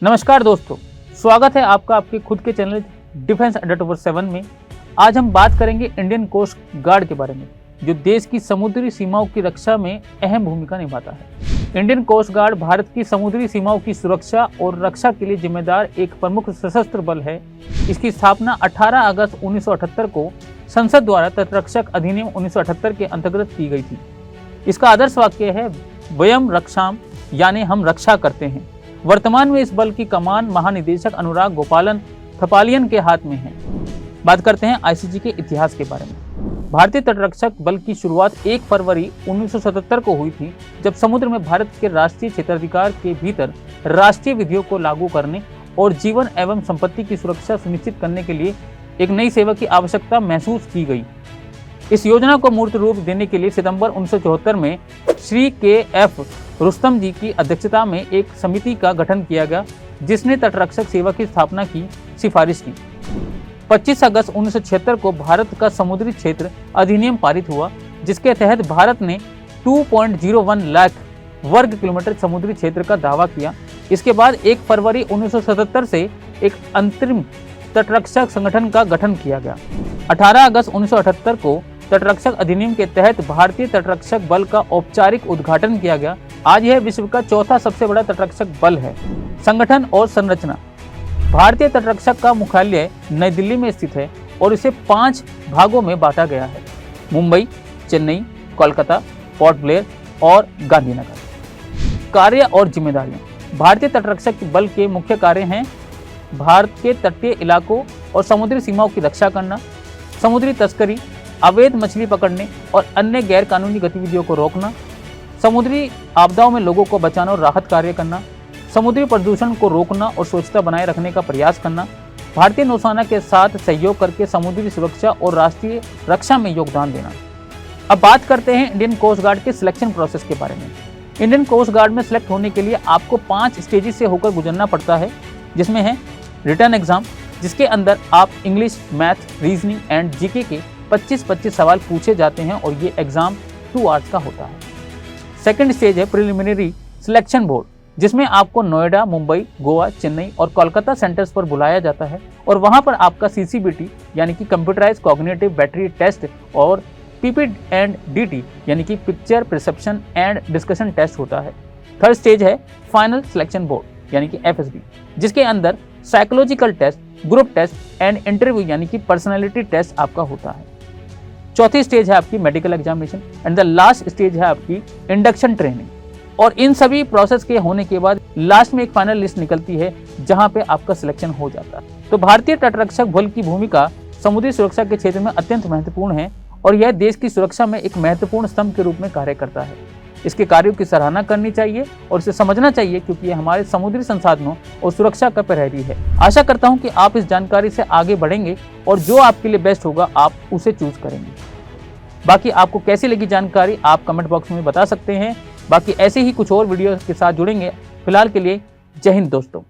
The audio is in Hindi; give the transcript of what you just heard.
नमस्कार दोस्तों, स्वागत है आपका आपके खुद के चैनल डिफेंस अड्डा 7 में। आज हम बात करेंगे इंडियन कोस्ट गार्ड के बारे में, जो देश की समुद्री सीमाओं की रक्षा में अहम भूमिका निभाता है। इंडियन कोस्ट गार्ड भारत की समुद्री सीमाओं की सुरक्षा और रक्षा के लिए जिम्मेदार एक प्रमुख सशस्त्र बल है। इसकी स्थापना 18 अगस्त 1978 को संसद द्वारा तटरक्षक अधिनियम 1978 के अंतर्गत की गई थी। इसका आदर्श वाक्य है वयम रक्षाम, यानी हम रक्षा करते हैं। वर्तमान में इस बल की कमान महानिदेशक अनुराग गोपालन थपालियन के हाथ में है। बात करते हैं आईसीजी के इतिहास के बारे में। भारतीय तटरक्षक बल की शुरुआत 1 फरवरी 1977 को हुई थी, जब समुद्र में भारत के राष्ट्रीय क्षेत्राधिकार के भीतर राष्ट्रीय विधियों को लागू करने और जीवन एवं संपत्ति की सुरक्षा सुनिश्चित करने के लिए एक नई सेवा की आवश्यकता महसूस की गई। इस योजना को मूर्त रूप देने के लिए सितंबर 1974 में श्री के.एफ. रुस्तम जी की अध्यक्षता में एक समिति का गठन किया गया, जिसने तटरक्षक सेवा की स्थापना की सिफारिश की। 25 अगस्त 1976 को भारत का समुद्री क्षेत्र अधिनियम पारित हुआ, जिसके तहत भारत ने 2.01 लाख वर्ग किलोमीटर समुद्री क्षेत्र का दावा किया। इसके बाद 1 फरवरी 1977 से एक अंतरिम तटरक्षक संगठन का गठन किया गया। 18 अगस्त 1978 को तटरक्षक अधिनियम के तहत भारतीय तटरक्षक बल का औपचारिक उद्घाटन किया गया। आज यह विश्व का चौथा सबसे बड़ा तटरक्षक बल है। संगठन और संरचना। भारतीय तटरक्षक का मुख्यालय नई दिल्ली में स्थित है और इसे 5 भागों में बांटा गया है: मुंबई, चेन्नई, कोलकाता, पोर्ट ब्लेयर और गांधीनगर। कार्य और जिम्मेदारियां। भारतीय तटरक्षक बल के मुख्य कार्य हैं भारत के तटीय इलाकों और समुद्री सीमाओं की रक्षा करना, समुद्री तस्करी, अवैध मछली पकड़ने और अन्य गैर कानूनी गतिविधियों को रोकना, समुद्री आपदाओं में लोगों को बचाना और राहत कार्य करना, समुद्री प्रदूषण को रोकना और स्वच्छता बनाए रखने का प्रयास करना, भारतीय नौसेना के साथ सहयोग करके समुद्री सुरक्षा और राष्ट्रीय रक्षा में योगदान देना। अब बात करते हैं इंडियन कोस्ट गार्ड के सिलेक्शन प्रोसेस के बारे में। इंडियन कोस्ट गार्ड में सिलेक्ट होने के लिए आपको 5 स्टेजेस से होकर गुजरना पड़ता है, जिसमें है रिटन एग्जाम, जिसके अंदर आप English, math, reasoning and GK के 25-25 सवाल पूछे जाते हैं और ये एग्जाम 2 आवर्स का होता है। सेकंड स्टेज है प्रिलिमिनरी सिलेक्शन बोर्ड, जिसमें आपको नोएडा, मुंबई, गोवा, चेन्नई और कोलकाता सेंटर्स पर बुलाया जाता है और वहां पर आपका सीसीबीटी यानी कि कंप्यूटराइज्ड कॉग्निटिव बैटरी टेस्ट और पीपी एंड डीटी यानी कि picture perception and discussion test होता है। थर्ड स्टेज है फाइनल सिलेक्शन बोर्ड यानी कि एफएसबी, जिसके अंदर psychological test, group test and interview यानी कि पर्सनालिटी टेस्ट आपका होता है। चौथी स्टेज है आपकी medical examination and the last stage है आपकी इंडक्शन ट्रेनिंग। और इन सभी प्रोसेस के होने के बाद लास्ट में एक फाइनल लिस्ट निकलती है, जहां पे आपका सिलेक्शन हो जाता है। तो भारतीय तटरक्षक बल की भूमिका समुद्री सुरक्षा के क्षेत्र में अत्यंत महत्वपूर्ण है और यह देश की सुरक्षा में एक महत्वपूर्ण स्तंभ के रूप में कार्य करता है। इसके कार्यों की सराहना करनी चाहिए और इसे समझना चाहिए, क्योंकि ये हमारे समुद्री संसाधनों और सुरक्षा का प्रहरी है। आशा करता हूं कि आप इस जानकारी से आगे बढ़ेंगे और जो आपके लिए बेस्ट होगा आप उसे चूज करेंगे। बाकी आपको कैसी लगी जानकारी आप कमेंट बॉक्स में बता सकते हैं। बाकी ऐसे ही कुछ और वीडियो के साथ जुड़ेंगे। फिलहाल के लिए जय हिंद दोस्तों।